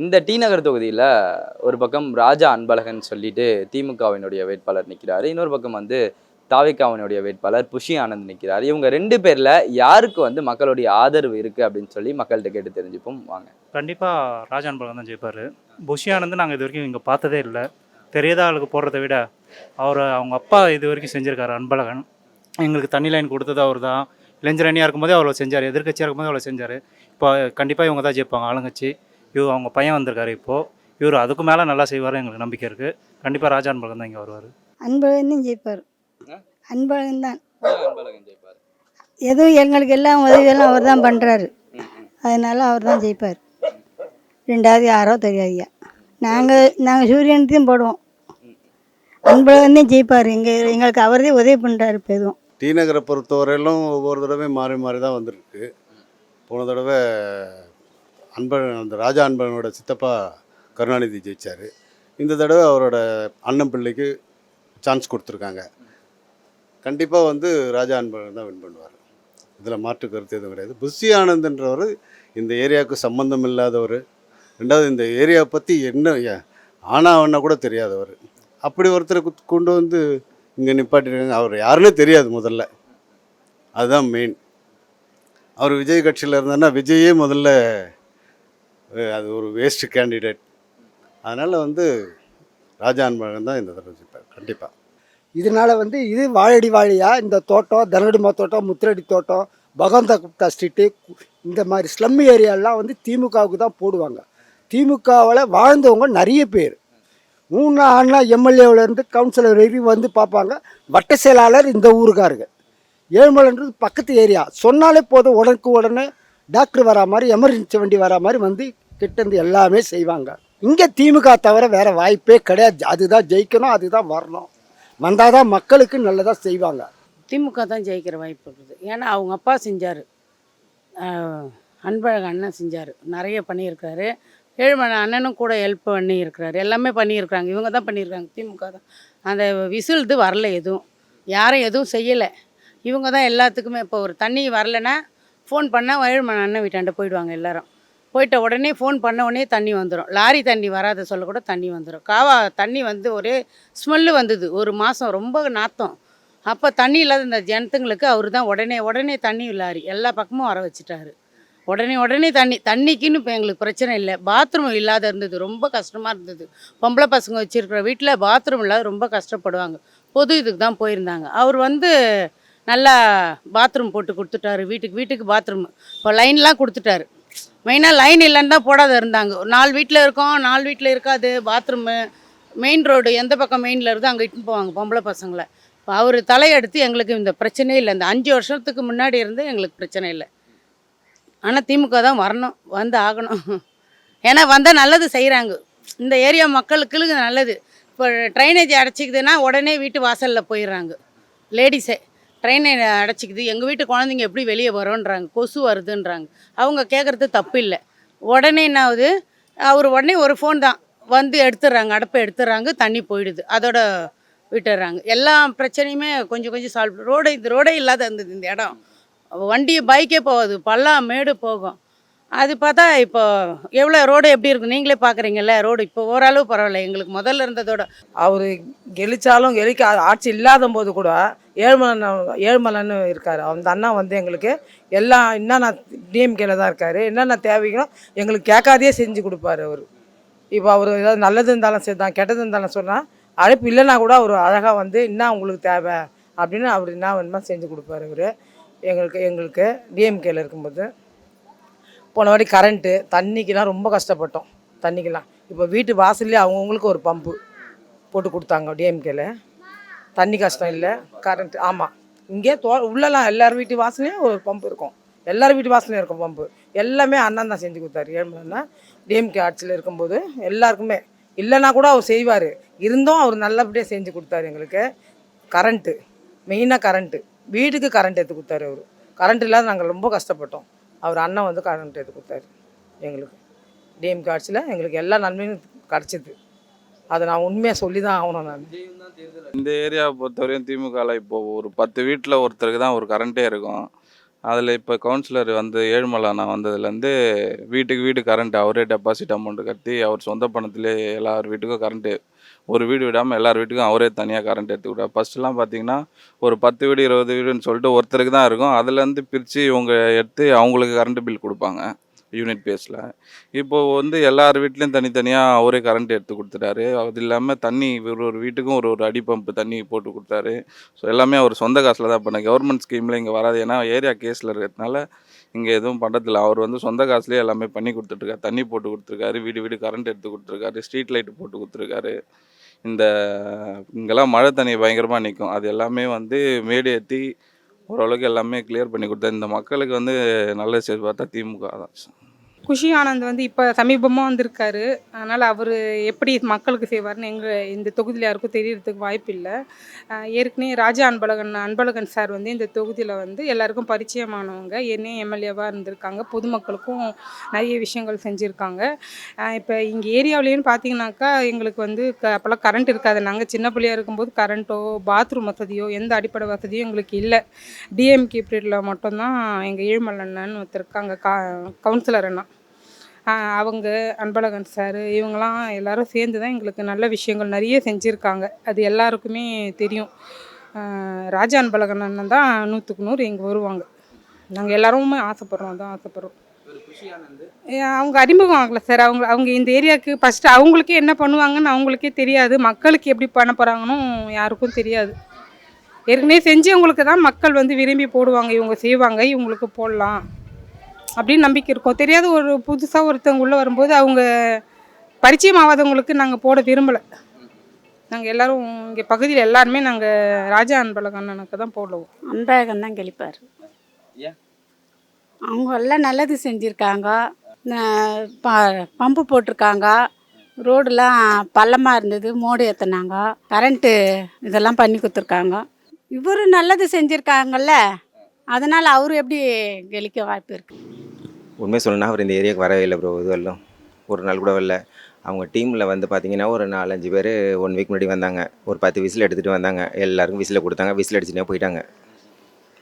இந்த டி நகர் தொகுதியில் ஒரு பக்கம் ராஜா அன்பழகன் சொல்லிட்டு திமுகவினுடைய வேட்பாளர் நிற்கிறாரு. இன்னொரு பக்கம் வந்து தாவேகாவினுடைய வேட்பாளர் புஷி ஆனந்த் நிற்கிறார். இவங்க 2 பேர்ல யாருக்கு வந்து மக்களுடைய ஆதரவு இருக்கு அப்படின்னு சொல்லி மக்கள்கிட்ட கேட்டு தெரிஞ்சுப்போம் வாங்க. கண்டிப்பாக ராஜா அன்பழகன் தான் ஜெயிப்பார். புஷி ஆனந்த் நாங்கள் இது வரைக்கும் இங்கே பார்த்ததே இல்லை. தெரியாத ஆளுக்கு போடுறத விட அவங்க அப்பா இது வரைக்கும் செஞ்சுருக்காரு. அன்பழகன் எங்களுக்கு தண்ணி லைன் கொடுத்தது அவர் தான். இளைஞர் அணியாக இருக்கும்போதே அவ்வளோ செஞ்சார், எதிர்கட்சியாக இருக்கும்போது அவ்வளோ செஞ்சார். இப்போ கண்டிப்பாக இவங்க தான் ஜெயிப்பாங்க ஆளுங்கட்சி. அவங்க பையன் வந்திருக்காரு இப்போது. இவர் அதுக்கு மேலே நல்லா செய்வார் எங்களுக்கு நம்பிக்கை இருக்குது. கண்டிப்பாக ராஜா அன்பழகன் தான் இங்கே வருவார். அன்பழகன் தான் ஜெயிப்பார். அன்பழகன் தான். அன்பழகன் ஜெயிப்பார். எதுவும் எங்களுக்கு எல்லாம் உதவியெல்லாம் அவர் தான் பண்ணுறாரு. அதனால அவர் தான் ஜெயிப்பார். ரெண்டாவது யாரோ தெரியாதுயா. நாங்கள் சூரியனுக்கும் போடுவோம். அன்பழகன் தான் ஜெயிப்பார். எங்களுக்கு அவரதே உதவி பண்ணுறாரு. இப்போ எதுவும் டி நகரை பொறுத்தவரையிலும் ஒவ்வொரு தடவை மாறி மாறி தான் வந்திருக்கு. போன தடவை அந்த ராஜா அன்பழகனோட சித்தப்பா கருணாநிதி ஜெயித்தார். இந்த தடவை அவரோட அண்ணன் பிள்ளைக்கு சான்ஸ் கொடுத்துருக்காங்க. கண்டிப்பாக வந்து ராஜா அன்பழகன் தான் வின் பண்ணுவார். இதில் மாற்று கருத்து எதுவும் கிடையாது. புஷி ஆனந்த்ன்றவர் இந்த ஏரியாவுக்கு சம்மந்தம் இல்லாதவர். ரெண்டாவது இந்த ஏரியாவை பற்றி என்ன ஆனாவன்னா கூட தெரியாதவர். அப்படி ஒருத்தரை கொண்டு வந்து இங்கே நிப்பாட்டிருக்காங்க. அவர் யாருன்னே தெரியாது முதல்ல. அதுதான் மெயின். அவர் விஜய் கட்சியில் இருந்தாருன்னா விஜயே முதல்ல அது ஒரு வேஸ்ட் கேண்டிடேட். அதனால் வந்து ராஜா அன்பழகன் தான் இந்த தடவை ஜெயிப்பார் கண்டிப்பாக. இதனால் வந்து இது வாழடி வாழியா இந்த தோட்டம், தனடிமா தோட்டம், முத்திரடி தோட்டம், பகவந்தா குப்தா ஸ்ட்ரீட்டு, இந்த மாதிரி ஸ்லம் ஏரியாலாம் வந்து திமுகவுக்கு தான் போடுவாங்க. திமுகவில் வாழ்ந்தவங்க நிறைய பேர் 3 ஆண்டுனா எம்எல்ஏவிலேருந்து கவுன்சிலர் வரைக்கும் வந்து பார்ப்பாங்க. வட்ட செயலாளர் இந்த ஊருக்காருங்க. ஏழுமலைன்றது பக்கத்து ஏரியா. சொன்னாலே போதும், உடனே டாக்டர் வரா மாதிரி, எமர்ஜென்சி வண்டி வரா மாதிரி வந்து கிட்டேருந்து எல்லாமே செய்வாங்க. இங்கே திமுக தவிர வேறு வாய்ப்பே கிடையாது. அதுதான் ஜெயிக்கணும், அதுதான் வரணும். வந்தால் தான் மக்களுக்கு நல்லதாக செய்வாங்க. திமுக தான் ஜெயிக்கிற வாய்ப்பு இருக்குது. ஏன்னா அவங்க அப்பா செஞ்சார், அன்பழகன் அண்ணன் செஞ்சார், நிறைய பண்ணியிருக்காரு. ஏழுமலை அண்ணனும் கூட ஹெல்ப் பண்ணியிருக்கிறாரு. எல்லாமே பண்ணியிருக்கிறாங்க. இவங்க தான் பண்ணியிருக்காங்க, திமுக தான். அந்த விசில் வரல, யாரும் எதுவும் செய்யலை. இவங்க தான் எல்லாத்துக்குமே. இப்போ ஒரு தண்ணி வரலைன்னா ஃபோன் பண்ணால் ஏழுமலை அண்ணன் வீட்டாண்ட போயிடுவாங்க. எல்லோரும் போயிட்ட உடனே ஃபோன் பண்ண உடனே தண்ணி வந்துடும். லாரி தண்ணி வராத சொல்ல கூட தண்ணி வந்துடும். காவா தண்ணி வந்து ஒரே ஸ்மெல்லு வந்தது ஒரு மாதம், ரொம்ப நாத்தம். அப்போ தண்ணி இல்லாத இந்த ஜனத்துங்களுக்கு அவர் தான் உடனே தண்ணி லாரி எல்லா பக்கமும் வர வச்சுட்டாரு. உடனே தண்ணிக்குன்னு இப்போ எங்களுக்கு பிரச்சனை இல்லை. பாத்ரூம் இல்லாத இருந்தது, ரொம்ப கஷ்டமாக இருந்தது. பொம்பளை பசங்க வச்சுருக்கிற வீட்டில் பாத்ரூம் இல்லாத ரொம்ப கஷ்டப்படுவாங்க. பொது இதுக்கு தான் போயிருந்தாங்க. அவர் வந்து நல்லா பாத்ரூம் போட்டு கொடுத்துட்டாரு. வீட்டுக்கு பாத்ரூம் இப்போ லைன்லாம் கொடுத்துட்டாரு. மெயினாக லைன் இல்லைன்னு தான் போடாத இருந்தாங்க. 4 வீட்டில் இருக்கோம், 4 வீட்டில் இருக்காது பாத்ரூமு. மெயின் ரோடு எந்த பக்கம் மெயினில் இருக்குதோ அங்கே இட்டுன்னு போவாங்க பொம்பளை பசங்களை. இப்போ அவர் தலையெடுத்து எங்களுக்கு இந்த பிரச்சனையே இல்லை. இந்த 5 வருஷத்துக்கு முன்னாடி இருந்து எங்களுக்கு பிரச்சனை இல்லை. ஆனால் திமுக தான் வரணும், வந்து ஆகணும். ஏன்னா வந்தால் நல்லது செய்கிறாங்க. இந்த ஏரியா மக்களுக்கு நல்லது. இப்போ ட்ரைனேஜ் அடைச்சிக்குதுன்னா உடனே வீட்டு வாசலில் போயிடுறாங்க. லேடிஸே ட்ரைனேஜ் அடைச்சிக்குது, எங்கள் வீட்டு குழந்தைங்க எப்படி வெளியே வரோன்றாங்க, கொசு வருதுன்றாங்க. அவங்க கேட்குறது தப்பு இல்லை. உடனே என்ன ஆகுது, அவர் உடனே ஒரு ஃபோன் தான் வந்து எடுத்துடுறாங்க, அடப்பை எடுத்துடுறாங்க, தண்ணி போயிடுது, அதோட விட்டுடுறாங்க. எல்லா பிரச்சனையுமே கொஞ்சம் சால்வ். ரோடே இல்லாத இருந்தது இந்த இடம். வண்டி பைக்கே போகாது, பள்ளம் மேடு போகும். அது பார்த்தா இப்போ எவ்வளோ ரோடு எப்படி இருக்குது நீங்களே பார்க்குறீங்கல்ல. ரோடு இப்போ ஓரளவு பரவாயில்ல, எங்களுக்கு முதல்ல இருந்ததோட. அவர் கெளிச்சாலும் ஆட்சி இல்லாத போது கூட ஏழுமலைன்னு இருக்கார். அந்த அண்ணா வந்து எங்களுக்கு எல்லாம் என்னென்ன டிஎம்கேல தான் இருக்கார், என்னென்ன தேவைகளோ எங்களுக்கு கேட்காதையே செஞ்சு கொடுப்பாரு அவர். இப்போ அவர் ஏதாவது நல்லது இருந்தாலும் சரி தான், கெட்டது இருந்தாலும் சொன்னால் அழைப்பு இல்லைன்னா கூட அவர் அழகாக வந்து என்ன உங்களுக்கு தேவை அப்படின்னு அவர் என்ன வேணுமா செஞ்சு கொடுப்பாரு அவர் எங்களுக்கு டிஎம்கேல இருக்கும்போது. போன வாட்டி கரண்ட்டு தண்ணிக்கெலாம் ரொம்ப கஷ்டப்பட்டோம். தண்ணிக்கெலாம் இப்போ வீட்டு வாசல்லே அவங்கவுங்களுக்கு ஒரு பம்பு போட்டு கொடுத்தாங்க டிஎம்கேல. தண்ணி கஷ்டம் இல்லை, கரண்ட்டு. ஆமாம், இங்கே உள்ளலாம் எல்லார் வீட்டு வாசல்லையும் ஒரு பம்பு இருக்கும். எல்லார் வீட்டு வாசல்லையும் இருக்கும் பம்பு. எல்லாமே அண்ணன் தான் செஞ்சு கொடுத்தாரு. ஏழுமலைன்னா டிஎம்கே ஆட்சியில் இருக்கும்போது எல்லாருக்குமே இல்லைன்னா கூட அவர் செய்வார். இருந்தும் அவர் நல்லபடியாக செஞ்சு கொடுத்தாரு எங்களுக்கு. கரண்ட்டு மெயினாக கரண்ட்டு, வீட்டுக்கு கரண்ட் எடுத்து கொடுத்தாரு அவர். கரண்ட் இல்லாத நாங்கள் ரொம்ப கஷ்டப்பட்டோம். அவர் அண்ணன் வந்து கரண்ட் எடுத்து கொடுத்தாரு எங்களுக்கு. டிஎம்கே ஆட்சியில் எங்களுக்கு எல்லா நன்மையும் கிடச்சிது. அதை நான் உண்மையாக சொல்லி தான் ஆகணும். நான் இந்த ஏரியாவை பொறுத்தவரையும் திமுகவில் இப்போது ஒரு 10 வீட்டில் ஒருத்தருக்கு தான் ஒரு கரண்ட்டே இருக்கும். அதில் இப்போ கவுன்சிலர் வந்து ஏழுமலைண்ணா வந்ததுலேருந்து வீட்டுக்கு வீடு கரண்ட் அவரே டெபாசிட் அமௌண்ட்டு கட்டி அவர் சொந்த பணத்திலே எல்லார் வீட்டுக்கும் கரண்ட்டு ஒரு வீடு விடாமல் எல்லார் வீட்டுக்கும் அவரே தனியாக கரண்ட் எடுத்துக்கிட்டார். ஃபஸ்ட்டுலாம் பார்த்தீங்கன்னா ஒரு 10 வீடு 20 வீடுன்னு சொல்லிட்டு ஒருத்தருக்கு தான் இருக்கும். அதுலேருந்து பிரித்து இவங்க எடுத்து அவங்களுக்கு கரண்ட் பில் கொடுப்பாங்க யூனிட் பேஸில். இப்போது வந்து எல்லார் வீட்லேயும் தனித்தனியாக அவரே கரண்ட் எடுத்து கொடுத்துட்டாரு. அது இல்லாமல் தண்ணி ஒரு வீட்டுக்கும் ஒரு அடி பம்பு தண்ணி போட்டு கொடுத்தாரு. ஸோ எல்லாமே அவர் சொந்த காசில் தான் பண்ண கவர்மெண்ட் ஸ்கீமில் இங்கே வராது. ஏன்னா ஏரியா கேஸில் இருக்கிறதுனால இங்கே எதுவும் பண்ணுறதில்ல. அவர் வந்து சொந்த காசுலேயே எல்லாமே பண்ணி கொடுத்துட்ருக்காரு. தண்ணி போட்டு கொடுத்துருக்காரு, வீடு வீடு கரண்ட் எடுத்து கொடுத்துருக்காரு, ஸ்ட்ரீட் லைட்டு போட்டு கொடுத்துருக்காரு. இந்த இங்கெல்லாம் மழை தண்ணி பயங்கரமாக நிற்கும். அது எல்லாமே வந்து மேடு ஏற்றி ஓரளவுக்கு எல்லாமே கிளியர் பண்ணி கொடுத்தாரு. இந்த மக்களுக்கு வந்து நல்ல செய்தி பார்த்தா திமுக தான். குஷி ஆனந்த் வந்து இப்போ சமீபமாக வந்திருக்காரு. அதனால் அவர் எப்படி மக்களுக்கு செய்வார்னு இந்த தொகுதியில் யாருக்கும் தெரியறதுக்கு வாய்ப்பு இல்லை. ஏற்கனவே ராஜா அன்பழகன் சார் வந்து இந்த தொகுதியில் வந்து எல்லாருக்கும் பரிச்சயமானவங்க. ஏற்கனவே எம்எல்ஏவாக இருந்திருக்காங்க. பொதுமக்களுக்கும் நிறைய விஷயங்கள் செஞ்சுருக்காங்க. இப்போ இங்கே ஏரியாவிலேன்னு பார்த்தீங்கன்னாக்கா எங்களுக்கு வந்து அப்போல்லாம் கரண்ட் இருக்காது. நாங்கள் சின்ன பிள்ளையாக இருக்கும்போது கரண்ட்டோ பாத்ரூம் வசதியோ எந்த அடிப்படை வசதியும் எங்களுக்கு இல்லை. டிஎம்கே பீரியடில் மட்டும்தான் எங்கள் ஏழுமலன்னு ஒருத்தர் இருக்காங்க, கவுன்சிலர் அண்ணா, அவங்க அன்பழகன் சார் இவங்கெல்லாம் எல்லாரும் சேர்ந்து தான் எங்களுக்கு நல்ல விஷயங்கள் நிறைய செஞ்சுருக்காங்க. அது எல்லாருக்குமே தெரியும். ராஜா அன்பழகன் அண்ணன் தான் 100க்கு 100 இங்கே வருவாங்க. நாங்கள் எல்லாருமே ஆசைப்படுறோம். அவங்க அறிமுகம் ஆகலை சார். அவங்க இந்த ஏரியாவுக்கு ஃபஸ்ட்டு அவங்களுக்கே என்ன பண்ணுவாங்கன்னு அவங்களுக்கே தெரியாது. மக்களுக்கு எப்படி பண்ண போகிறாங்கன்னு யாருக்கும் தெரியாது. ஏற்கனவே செஞ்சவங்களுக்கு தான் மக்கள் வந்து விரும்பி போடுவாங்க. இவங்க செய்வாங்க, இவங்களுக்கு போடலாம் அப்படின்னு நம்பிக்கை இருக்கும். தெரியாத ஒரு புதுசாக ஒருத்தவங்க உள்ளே வரும்போது அவங்க பரிச்சயம் ஆகாதவங்களுக்கு நாங்கள் போட விரும்பலை. நாங்கள் எல்லோரும் இங்கே பகுதியில் எல்லாருமே நாங்கள் ராஜா அன்பழகனுக்கு தான் போடுவோம். அன்பழகன் தான் கெளிப்பார். அவங்க எல்லாம் நல்லது செஞ்சுருக்காங்க. பம்பு போட்டிருக்காங்க. ரோடெலாம் பள்ளமாக இருந்தது, மோடு ஏற்றினாங்க. கரண்ட்டு இதெல்லாம் பண்ணி கொடுத்துருக்காங்க. இவர் நல்லது செஞ்சுருக்காங்கல்ல, அதனால் அவர் எப்படி கெளிக்க வாய்ப்பு இருக்குது? உண்மை சொல்லணும்னா அவர் இந்த ஏரியாவுக்கு வரவே இல்லை ப்ரோ. இதுவரையிலும் ஒரு நாள் கூட வரல. அவங்க டீமில் வந்து பார்த்திங்கன்னா ஒரு 4-5 பேர் 1 வீக் முன்னாடி வந்தாங்க. ஒரு 10 விசில் எடுத்துகிட்டு வந்தாங்க. எல்லாருக்கும் விசில் கொடுத்தாங்க. விசில் அடிச்சுட்டே போயிட்டாங்க.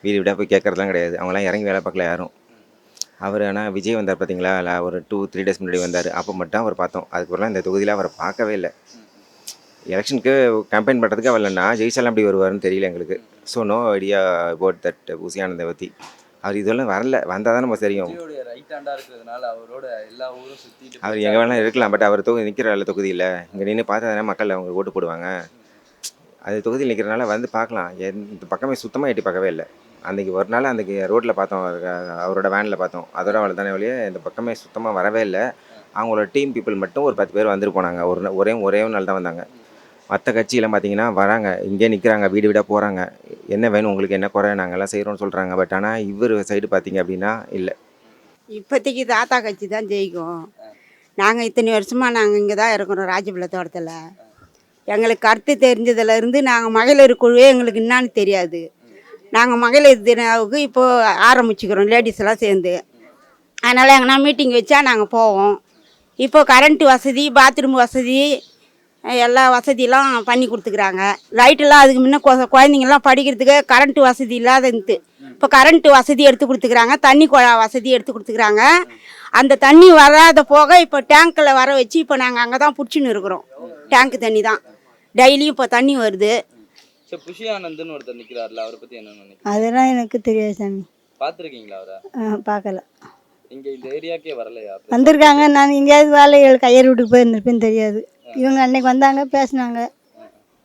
வீடு விடால் போய் கேட்குறதுலாம் கிடையாது. அவங்களாம் இறங்கி வேலை பார்க்கல யாரும். அவர் ஆனால் விஜய் வந்தார் பார்த்தீங்களா, ஒரு 2-3 டேஸ் முன்னாடி வந்தார். அப்போ மட்டும் அவர் பார்த்தோம். அதுக்கப்புறம் இந்த தொகுதியில் அவரை பார்க்கவே இல்லை. எலெக்ஷனுக்கு கேம்பெயின் பண்ணுறதுக்கு வரலன்னா ஜெயிச்சாலும் அப்படி வருவார்னு தெரியல எங்களுக்கு. So no idea about that புஷி ஆனந்தை பற்றி. அவர் இதெல்லாம் வரல, வந்தால் தான் நம்ம தெரியும். அவர் எங்கே வேணாலும் இருக்கலாம். பட் அவர் நிற்கிற தொகுதியில் இங்கே நின்று பார்த்தா தானே மக்கள் அவங்க ஓட்டு போடுவாங்க. அது தொகுதியில் நிற்கிறனால வந்து பார்க்கலாம். இந்த பக்கமே சுத்தமாக எட்டி பார்க்கவே இல்லை. அன்றைக்கி ஒரு நாள் அன்றைக்கி ரோட்டில் பார்த்தோம், அவரோட வேனில் பார்த்தோம். அதோட அவளை தானே வழியே இந்த பக்கமே சுத்தமாக வரவே இல்லை. அவங்களோட டீம் பீப்புள் மட்டும் ஒரு 10 பேர் வந்துட்டு போனாங்க. ஒரே நாள் தான் வந்தாங்க. மற்ற கட்சியெல்லாம் பார்த்தீங்கன்னா வராங்க, இங்கே நிற்கிறாங்க, வீடு வீடாக போகிறாங்க. என்ன வேணும் உங்களுக்கு, என்ன குறை, நாங்கள்லாம் செய்கிறோன்னு சொல்கிறாங்க. பட் ஆனால் இவர் சைடு பார்த்தீங்க அப்படின்னா இல்லை. இப்போதைக்கு தாத்தா கட்சி தான் ஜெயிக்கும். நாங்கள் இத்தனை வருஷமாக நாங்கள் இங்கே தான் இருக்கிறோம் ராஜபிள்ளை தோட்டத்தில். எங்களுக்கு கருத்து தெரிஞ்சதுலேருந்து நாங்கள் மகளிர் குழுவே எங்களுக்கு என்னான்னு தெரியாது. நாங்கள் மகளிர் தினாவுக்கு இப்போது ஆரம்பிச்சுக்கிறோம் லேடிஸ் எல்லாம் சேர்ந்து. அதனால் எங்கன்னா மீட்டிங் வச்சா நாங்கள் போவோம். இப்போ கரண்ட்டு வசதி, பாத்ரூம் வசதி, எல்லா வசதியெல்லாம் பண்ணி கொடுத்துக்குறாங்க. லைட்டெல்லாம் அதுக்கு முன்னே குழந்தைங்கள்லாம் படிக்கிறதுக்கு கரண்ட்டு வசதி இல்லாதது. இப்போ கரண்ட்டு வசதி எடுத்து கொடுத்துக்குறாங்க. தண்ணி குழா வசதி எடுத்து கொடுத்துக்குறாங்க. அந்த தண்ணி வராத போக இப்போ டேங்க்கில் வர வச்சு இப்போ நாங்கள் அங்கே தான் பிடிச்சின்னு இருக்கிறோம். டேங்க்கு தண்ணி தான் டெய்லியும் இப்போ தண்ணி வருது. புஷி ஆனந்த்னு ஒருத்தர் நிற்கிறாருல, அவரை பற்றி என்ன நினைக்கிறீங்க? அதெல்லாம் எனக்கு தெரியாது சாமி. பார்த்துருக்கீங்களா அவரை? பார்க்கல. இங்கே இந்த ஏரியாக்கே வரலையா? வந்திருக்காங்க. நான் எங்கேயாவது வேலைகள் கையறு வீட்டுக்கு போயிருந்திருப்பேன்னு தெரியாது. இவங்க அன்னைக்கு வந்தாங்க, பேசினாங்க.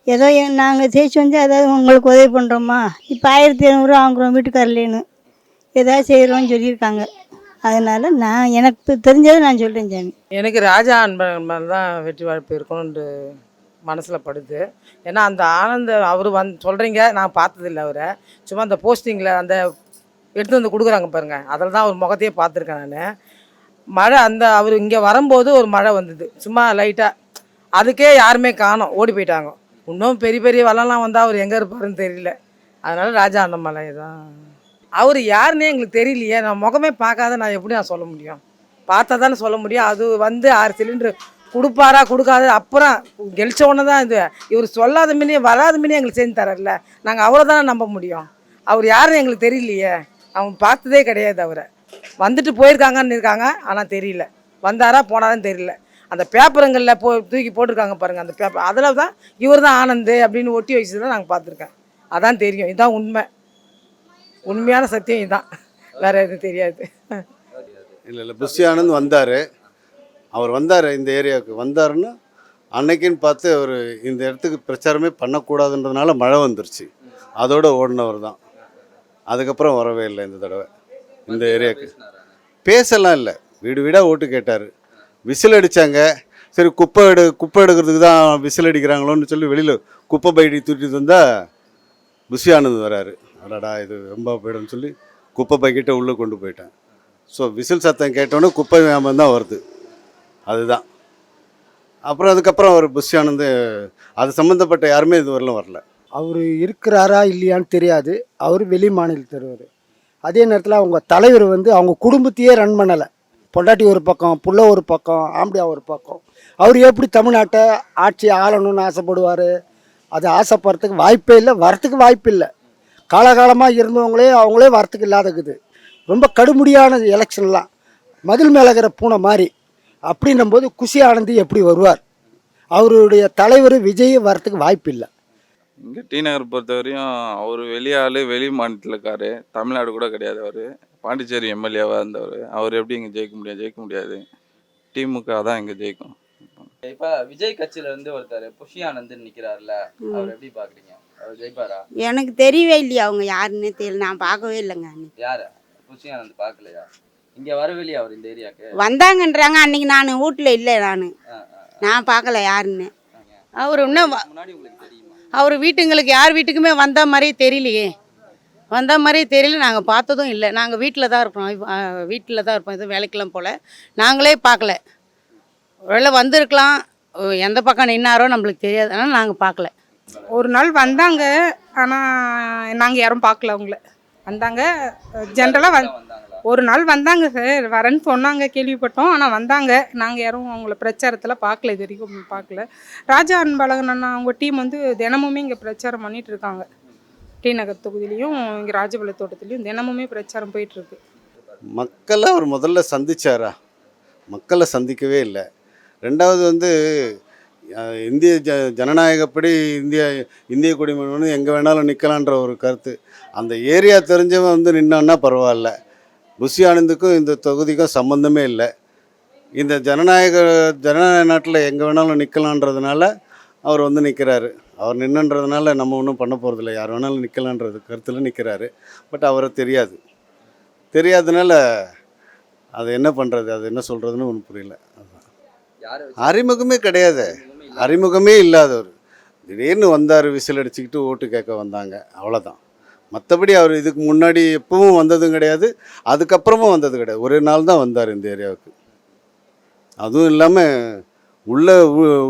ஏதோ நாங்கள் ஜெயிச்சு வந்து ஏதாவது உங்களுக்கு உதவி பண்ணுறோமா, இப்போ 1500 வாங்குகிறோம் வீட்டுக்காரலேன்னு, ஏதாவது செய்கிறோன்னு சொல்லியிருக்காங்க. அதனால் நான் எனக்கு தெரிஞ்சதை நான் சொல்கிறேன் சாமி. எனக்கு ராஜா அன்பழகன் மேலே தான் வெற்றி வாய்ப்பு இருக்கணும்னு மனசில் படுது. ஏன்னா அந்த ஆனந்த அவர் சொல்கிறீங்க, நான் பார்த்ததில்ல அவரை. சும்மா அந்த போஸ்டிங்கில் அந்த எடுத்து வந்து கொடுக்குறாங்க பாருங்கள், அதில் தான் அவர் முகத்தையே பார்த்துருக்கேன் நான். மழை அவர் இங்கே வரும்போது ஒரு மழை வந்தது, சும்மா லைட்டாக. அதுக்கே யாருமே காணோம், ஓடி போயிட்டாங்க. இன்னும் பெரிய பெரிய வெள்ளம்லாம் வந்தால் அவர் எங்கே இருப்பாருன்னு தெரியல. அதனால் ராஜா அண்ணாமலை தான். அவர் யாருன்னே எங்களுக்கு தெரியலையே. நான் முகமே பார்க்காத நான் எப்படி நான் சொல்ல முடியும்? பார்த்தா தானே சொல்ல முடியும். அது 6 சிலிண்டரு கொடுப்பாரா கொடுக்காது, அப்புறம் கெளிச்ச உடனே தான் இது. இவர் சொல்லாத மீனே வராத மீனே எங்களுக்கு செஞ்சு தரல. நாங்கள் அவரை தானே நம்ப முடியும். அவர் யாருன்னு எங்களுக்கு தெரியலையே. அவங்க பார்த்ததே கிடையாது அவரை. வந்துட்டு போயிருக்காங்கன்னு இருக்காங்க, ஆனால் தெரியல. வந்தாரா போனாரான்னு தெரியல. அந்த பேப்பருங்களில் தூக்கி போட்டிருக்காங்க பாருங்கள், அந்த பேப்பர் அதில் தான் இவர் தான் ஆனந்த் அப்படின்னு ஒட்டி வச்சு தான் நாங்கள் பார்த்துருக்கேன். அதான் தெரியும், இதுதான் உண்மை, உண்மையான சத்தியம் இதுதான், வேறு எதுவும் தெரியாது. இல்லை புஷி ஆனந்த் வந்தார். அவர் வந்தார், இந்த ஏரியாவுக்கு வந்தாருன்னா அன்னைக்குன்னு பார்த்து அவர் இந்த இடத்துக்கு பிரச்சாரமே பண்ணக்கூடாதுன்றதுனால மழை வந்துருச்சு, அதோட ஓடினவர் தான். அதுக்கப்புறம் வரவே இல்லை இந்த தடவை இந்த ஏரியாவுக்கு. பேசலாம் இல்லை, வீடு வீடாக ஓட்டு கேட்டார், விசில் அடித்தாங்க. சரி குப்பை எடுக்கிறதுக்கு தான் விசில் அடிக்கிறாங்களோன்னு சொல்லி வெளியில் குப்பை பைடி தூக்கிட்டு வந்தால் புஷி ஆனந்த் வராரு. அடடா இது ரொம்ப போய்டும்னு சொல்லி குப்பை பைக்கிட்ட உள்ளே கொண்டு போயிட்டேன். ஸோ விசில் சத்தம் கேட்டோன்னே குப்பை வியாபாரம் தான் வருது, அதுதான். அப்புறம் அதுக்கப்புறம் அவர் புஷி ஆனந்த் அது சம்மந்தப்பட்ட யாருமே இது வரலும் வரல. அவர் இருக்கிறாரா இல்லையான்னு தெரியாது, அவர் வெளி மாநிலத்தவர். அதே நேரத்தில் அவங்க தலைவர் வந்து அவங்க குடும்பத்தையே ரன் பண்ணலை. பொண்டாட்டி ஒரு பக்கம், புள்ள ஒரு பக்கம், ஆம்படியா ஒரு பக்கம். அவர் எப்படி தமிழ்நாட்டை ஆட்சி ஆளணும்னு ஆசைப்படுவார்? அது ஆசைப்படுறதுக்கு வாய்ப்பே இல்லை, வரத்துக்கு வாய்ப்பு இல்லை. காலகாலமாக இருந்தவங்களே அவங்களே வரத்துக்கு இல்லாதக்குது. ரொம்ப கடுமுடியான எலெக்ஷன்லாம், மதில் மேலே இருக்கிற பூனை மாதிரி. அப்படின்னும் போது புஷி ஆனந்த் எப்படி வருவார்? அவருடைய தலைவர் விஜய் வரத்துக்கு வாய்ப்பு இல்லை. இங்கே டி நகர் பொறுத்த வரையும் அவர் வெளியாள், வெளி மாநிலத்தில் இருக்காரு, தமிழ்நாடு கூட கிடையாது. அவர் பாண்டிச்சேரி எம்எல்ஏவாக இருந்தவர். அவர் எப்படி இங்கே ஜெயிக்க முடியாது. திமுக தான் இங்கே ஜெயிக்கும். இப்ப விஜய் கட்சியில இருந்து ஒருத்தர் புஷி ஆனந்த் நிக்கிறாருல, அவர் எப்படி பாக்குறீங்க? அவர் ஜெயிப்பாரா? எனக்கு தெரியவே இல்லையா அவங்க யாருன்னு தெரியல, நான் பார்க்கவே இல்லைங்க. யாரு புஷி ஆனந்த் பார்க்கலையா? இங்க வரவே இல்லையா அவர் இந்த ஏரியாக்கு? வந்தாங்கன்றாங்க, அன்னைக்கு நான் வீட்டில் இல்லை, நான் பார்க்கல யாருன்னு. அவர் இன்னும் முன்னாடி உங்களுக்கு தெரியுமா? அவர் வீட்டுங்களுக்கு யார் வீட்டுக்குமே வந்த மாதிரியே தெரியலையே, வந்த மாதிரியே தெரியல. நாங்கள் பார்த்ததும் இல்லை. நாங்கள் வீட்டில் தான் இருப்போம், எதுவும் வேலைக்கெல்லாம் போல். நாங்களே பார்க்கல. ஒருவேளை வந்திருக்கலாம், எந்த பக்கம் நின்னாரோ நம்மளுக்கு தெரியாது, ஆனால் நாங்கள் பார்க்கல. ஒரு நாள் வந்தாங்க, ஆனால் நாங்கள் யாரும் பார்க்கல அவங்கள. வந்தாங்க ஜென்ரலாக ஒரு நாள் வந்தாங்க சார், வரேன்னு சொன்னாங்க, கேள்விப்பட்டோம். ஆனால் வந்தாங்க, நாங்கள் யாரும் அவங்கள பிரச்சாரத்தில் பார்க்கல, இது வரைக்கும் பார்க்கல. ராஜா அன்பழகன் அண்ணா அவங்க டீம் வந்து தினமுமே இங்கே பிரச்சாரம் பண்ணிகிட்டு இருக்காங்க. டி நகர் தொகுதியிலையும் இங்கே ராஜபாளைய தோட்டத்துலேயும் தினமுமே பிரச்சாரம் போயிட்டுருக்கு. மக்களை அவர் முதல்ல சந்திச்சாரா? மக்களை சந்திக்கவே இல்லை. ரெண்டாவது வந்து இந்திய ஜனநாயகப்படி இந்திய குடிமகன் வந்து எங்கே வேணாலும் நிற்கலான்ற ஒரு கருத்து. அந்த ஏரியா தெரிஞ்சவன் வந்து நின்னான்னா பரவாயில்ல. புஷி ஆனந்துக்கும் இந்த தொகுதிக்கும் சம்மந்தமே இல்லை. இந்த ஜனநாயக நாட்டில் எங்கே வேணாலும் நிற்கலான்றதுனால அவர் வந்து நிற்கிறாரு. அவர் நின்றுன்றதுனால நம்ம ஒன்றும் பண்ண போகிறதில்ல, யார் வேணாலும் நிற்கலான்றது கருத்தில் நிற்கிறாரு. பட் அவரை தெரியாதனால அது என்ன பண்ணுறது, அது என்ன சொல்கிறதுன்னு ஒன்றும் புரியல. அறிமுகமே கிடையாது, அறிமுகமே இல்லாதவர். திடீர்னு வந்தார், விசில் அடிச்சுக்கிட்டு ஓட்டு கேட்க வந்தாங்க, அவ்வளோதான். மற்றபடி அவர் இதுக்கு முன்னாடி எப்பவும் வந்ததும் கிடையாது, அதுக்கப்புறமும் வந்தது கிடையாது. ஒரே நாள் தான் வந்தார் இந்த ஏரியாவுக்கு. அதுவும் இல்லாமல்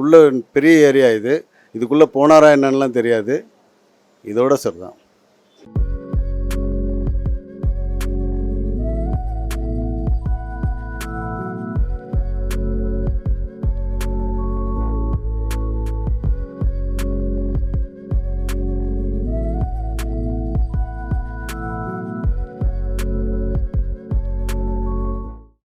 உள்ள பெரிய ஏரியா இது, இதுக்குள்ளே போனாரா என்னன்னெலாம் தெரியாது. இதோட சரிதான்.